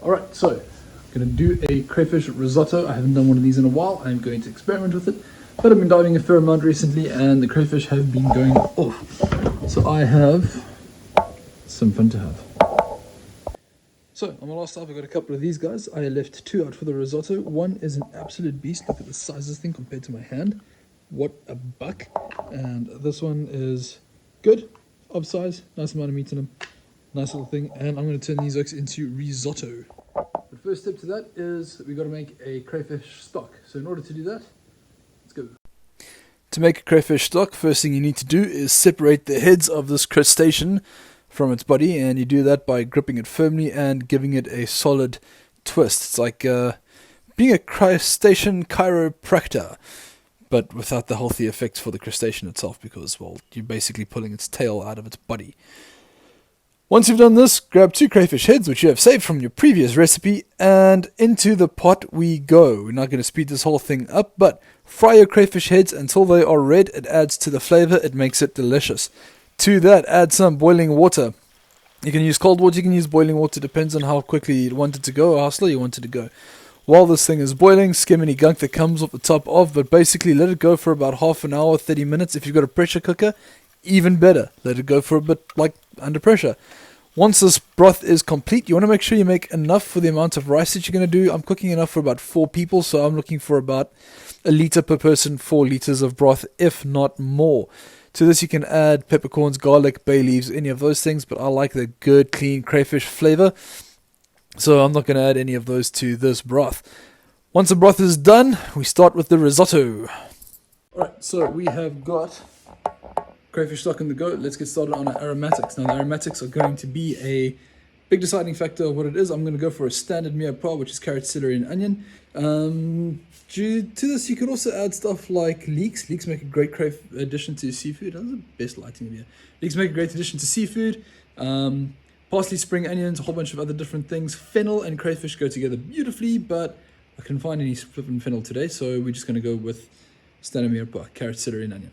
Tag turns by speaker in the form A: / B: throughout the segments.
A: Alright, so I'm going to do a crayfish risotto. I haven't done one of these in a while. I'm going to experiment with it. But I've been diving a fair amount recently and the crayfish have been going off. So I have some fun to have. So on my last dive I got a couple of these guys. I left two out for the risotto. One is an absolute beast. Look at the size of this thing compared to my hand. What a buck. And this one is good, of size, nice amount of meat in them. Nice little thing, and I'm going to turn these oaks into risotto. The first step to that is we got to make a crayfish stock. So in order to do that, let's go. To make a crayfish stock, first thing you need to do is separate the heads of this crustacean from its body, and you do that by gripping it firmly and giving it a solid twist. It's like being a crustacean chiropractor, but without the healthy effects for the crustacean itself, because, well, you're basically pulling its tail out of its body. Once you've done this, grab two crayfish heads, which you have saved from your previous recipe, and into the pot we go. We're not going to speed this whole thing up, but fry your crayfish heads until they are red. It adds to the flavor. It makes it delicious. To that, add some boiling water. You can use cold water, you can use boiling water. Depends on how quickly you want it to go or how slow you want it to go. While this thing is boiling, skim any gunk that comes off the top off, but basically let it go for about half an hour, 30 minutes. If you've got a pressure cooker, even better. Let it go for a bit, like under pressure. Once this broth is complete, you want to make sure you make enough for the amount of rice that you're going to do. I'm cooking enough for about 4 people, so I'm looking for about 1 liter per person, 4 liters of broth, if not more. To this you can add peppercorns, garlic, bay leaves, any of those things, but I like the good, clean crayfish flavor, so I'm not going to add any of those to this broth. Once the broth is done, we start with the risotto. Alright, so we have got crayfish stock in the go. Let's get started on our aromatics. Now the aromatics are going to be a big deciding factor of what it is. I'm going to go for a standard mirepoix, which is carrot, celery and onion. To this you could also add stuff like leeks. Leeks make a great addition to seafood. That's the best lighting in here. Leeks make a great addition to seafood. Parsley, spring onions, a whole bunch of other different things. Fennel and crayfish go together beautifully, but I couldn't find any flippin' fennel today, so we're just going to go with standard mirepoix, carrot, celery and onion.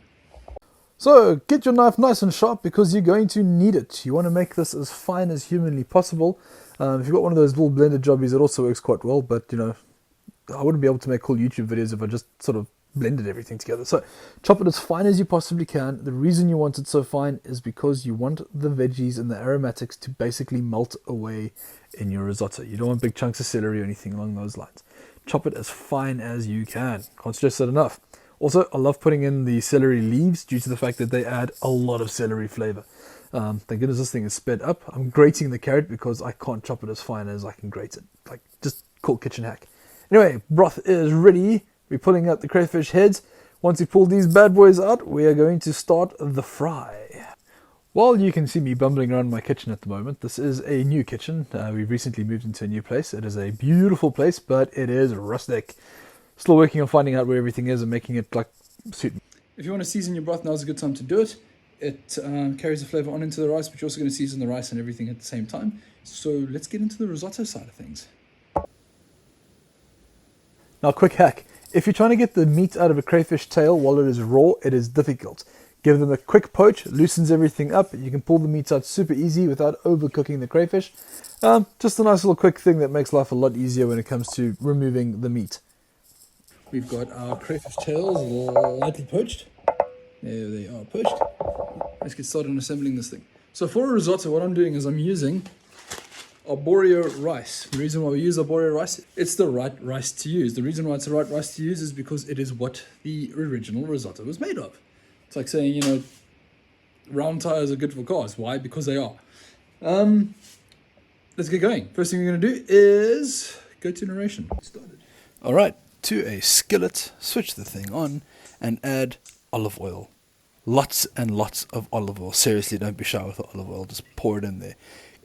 A: So, get your knife nice and sharp because you're going to need it. You want to make this as fine as humanly possible. If you've got one of those little blended jobbies, it also works quite well, but, you know, I wouldn't be able to make cool YouTube videos if I just sort of blended everything together. So, chop it as fine as you possibly can. The reason you want it so fine is because you want the veggies and the aromatics to basically melt away in your risotto. You don't want big chunks of celery or anything along those lines. Chop it as fine as you can. Can't stress that enough. Also, I love putting in the celery leaves due to the fact that they add a lot of celery flavor. Thank goodness this thing is sped up. I'm grating the carrot because I can't chop it as fine as I can grate it. Like, just cool kitchen hack. Anyway, broth is ready. We're pulling out the crayfish heads. Once we pull these bad boys out, we are going to start the fry. While you can see me bumbling around my kitchen at the moment, this is a new kitchen. We've recently moved into a new place. It is a beautiful place, but it is rustic. Still working on finding out where everything is and making it like suit me. If you want to season your broth, now's a good time to do it. It carries the flavor on into the rice, but you're also going to season the rice and everything at the same time. So let's get into the risotto side of things. Now, quick hack. If you're trying to get the meat out of a crayfish tail while it is raw, it is difficult. Give them a quick poach, loosens everything up. You can pull the meat out super easy without overcooking the crayfish. Just a nice little quick thing that makes life a lot easier when it comes to removing the meat. We've got our crayfish tails lightly poached. There they are, poached. Let's get started on assembling this thing. So for a risotto, what I'm doing is I'm using arborio rice. The reason why we use arborio rice, it's the right rice to use. The reason why it's the right rice to use is because it is what the original risotto was made of. It's like saying, you know, round tires are good for cars. Why? Because they are. Let's get going. First thing we're going to do is go to narration. Started. All right. To a skillet, switch the thing on and add olive oil. Lots and lots of olive oil. Seriously, don't be shy with the olive oil. Just pour it in there.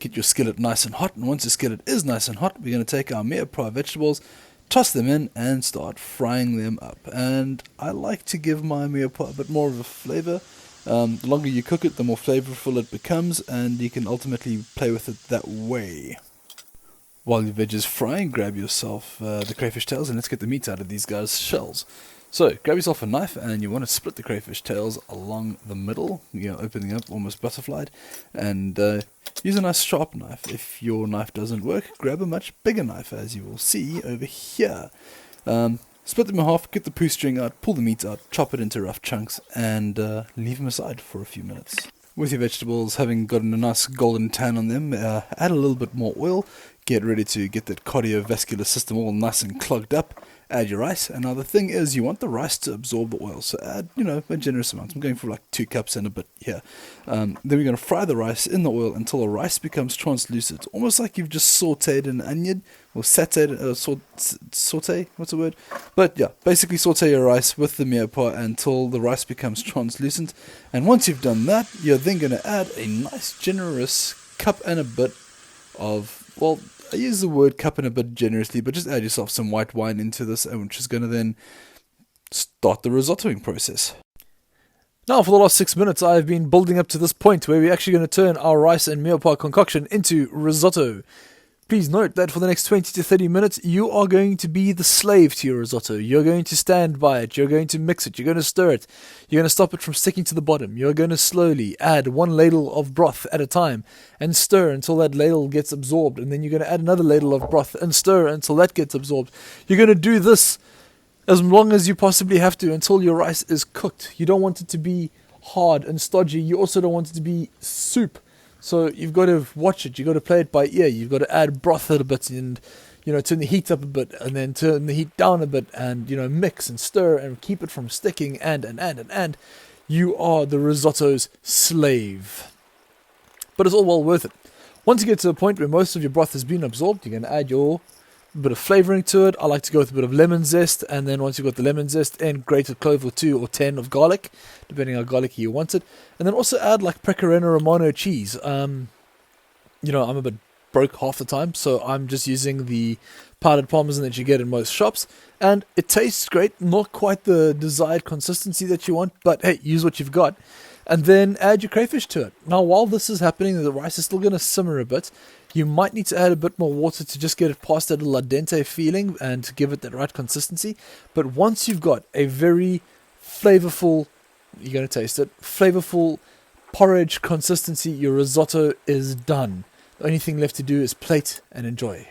A: Get your skillet nice and hot, and once your skillet is nice and hot, we're going to take our mirepoix vegetables, toss them in and start frying them up. And I like to give my mirepoix a bit more of a flavor. The longer you cook it, the more flavorful it becomes, and you can ultimately play with it that way. While your veg is frying, grab yourself the crayfish tails and let's get the meat out of these guys' shells. So grab yourself a knife and you want to split the crayfish tails along the middle, opening up almost butterflied, and use a nice sharp knife. If your knife doesn't work, grab a much bigger knife, as you will see over here. Split them in half, get the poo string out, pull the meat out, chop it into rough chunks, and leave them aside for a few minutes. With your vegetables having gotten a nice golden tan on them, add a little bit more oil, get ready to get that cardiovascular system all nice and clogged up. Add your rice, and now the thing is, you want the rice to absorb the oil, so add, a generous amount. I'm going for like 2 cups and a bit here. Then we're going to fry the rice in the oil until the rice becomes translucent, almost like you've just sauteed an onion, or saute, what's the word? But yeah, basically saute your rice with the mirepoix until the rice becomes translucent, and once you've done that, you're then going to add a nice generous cup and a bit of, well, I use the word cup and a bit generously, but just add yourself some white wine into this, which is going to then start the risottoing process. Now, for the last 6 minutes, I've been building up to this point where we're actually going to turn our rice and mirepoix concoction into risotto. Please note that for the next 20 to 30 minutes, you are going to be the slave to your risotto. You're going to stand by it. You're going to mix it. You're going to stir it. You're going to stop it from sticking to the bottom. You're going to slowly add 1 ladle of broth at a time and stir until that ladle gets absorbed. And then you're going to add another ladle of broth and stir until that gets absorbed. You're going to do this as long as you possibly have to until your rice is cooked. You don't want it to be hard and stodgy. You also don't want it to be soup. So you've got to watch it. You've got to play it by ear. You've got to add broth a bit and, turn the heat up a bit and then turn the heat down a bit and, mix and stir and keep it from sticking and. You are the risotto's slave. But it's all well worth it. Once you get to the point where most of your broth has been absorbed, you're going to add your bit of flavoring to it. I like to go with a bit of lemon zest, and then once you've got the lemon zest and grated clove or 2 or 10 of garlic, depending how garlicky you want it, and then also add like Pecorino Romano cheese. I'm a bit broke half the time, so I'm just using the powdered Parmesan that you get in most shops, and it tastes great. Not quite the desired consistency that you want, but hey, use what you've got. And then add your crayfish to it. Now, while this is happening, the rice is still going to simmer a bit. You might need to add a bit more water to just get it past that little al dente feeling and to give it that right consistency. But once you've got a very flavorful, you're going to taste it, flavorful porridge consistency, your risotto is done. The only thing left to do is plate and enjoy.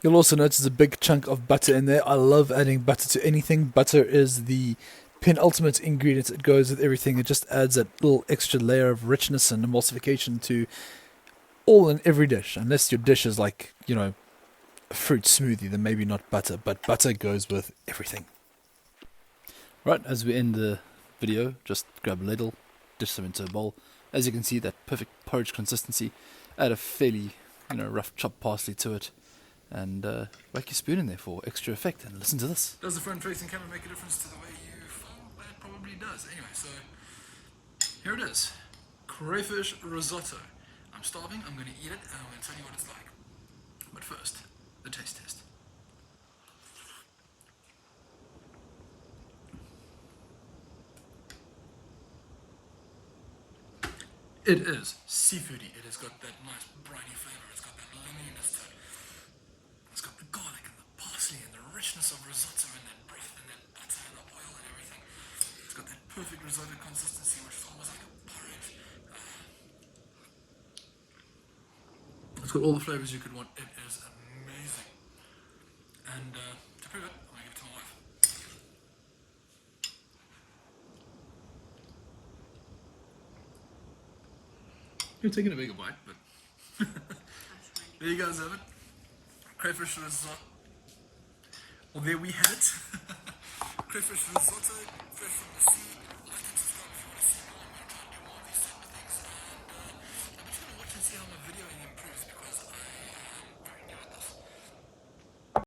A: You'll also notice a big chunk of butter in there. I love adding butter to anything. Butter is the penultimate ingredient. It goes with everything. It just adds that little extra layer of richness and emulsification to all and every dish. Unless your dish is like, a fruit smoothie, then maybe not butter. But butter goes with everything. Right, as we end the video, just grab a ladle, dish some into a bowl. As you can see, that perfect porridge consistency. Add a fairly, rough chopped parsley to it. And whack your spoon in there for extra effect. And listen to this. Does the front-facing camera make a difference to the way you film? It probably does. Anyway, so here it is. Crayfish risotto. I'm starving. I'm going to eat it, and I'm going to tell you what it's like. But first, the taste test. It is seafoody. It has got that nice briny flavor. It's got that lemoniness to it. It's got the garlic and the parsley and the richness of risotto and that broth and that butter and the oil and everything. It's got that perfect risotto consistency, which is almost like a porridge. It's got all the flavors you could want. It is amazing. And to prove it, I'm going to give it to my wife. You're taking a bigger bite, but there you guys have it. Crayfish risotto. Well, there we had it. Crayfish risotto, fresh from the sea.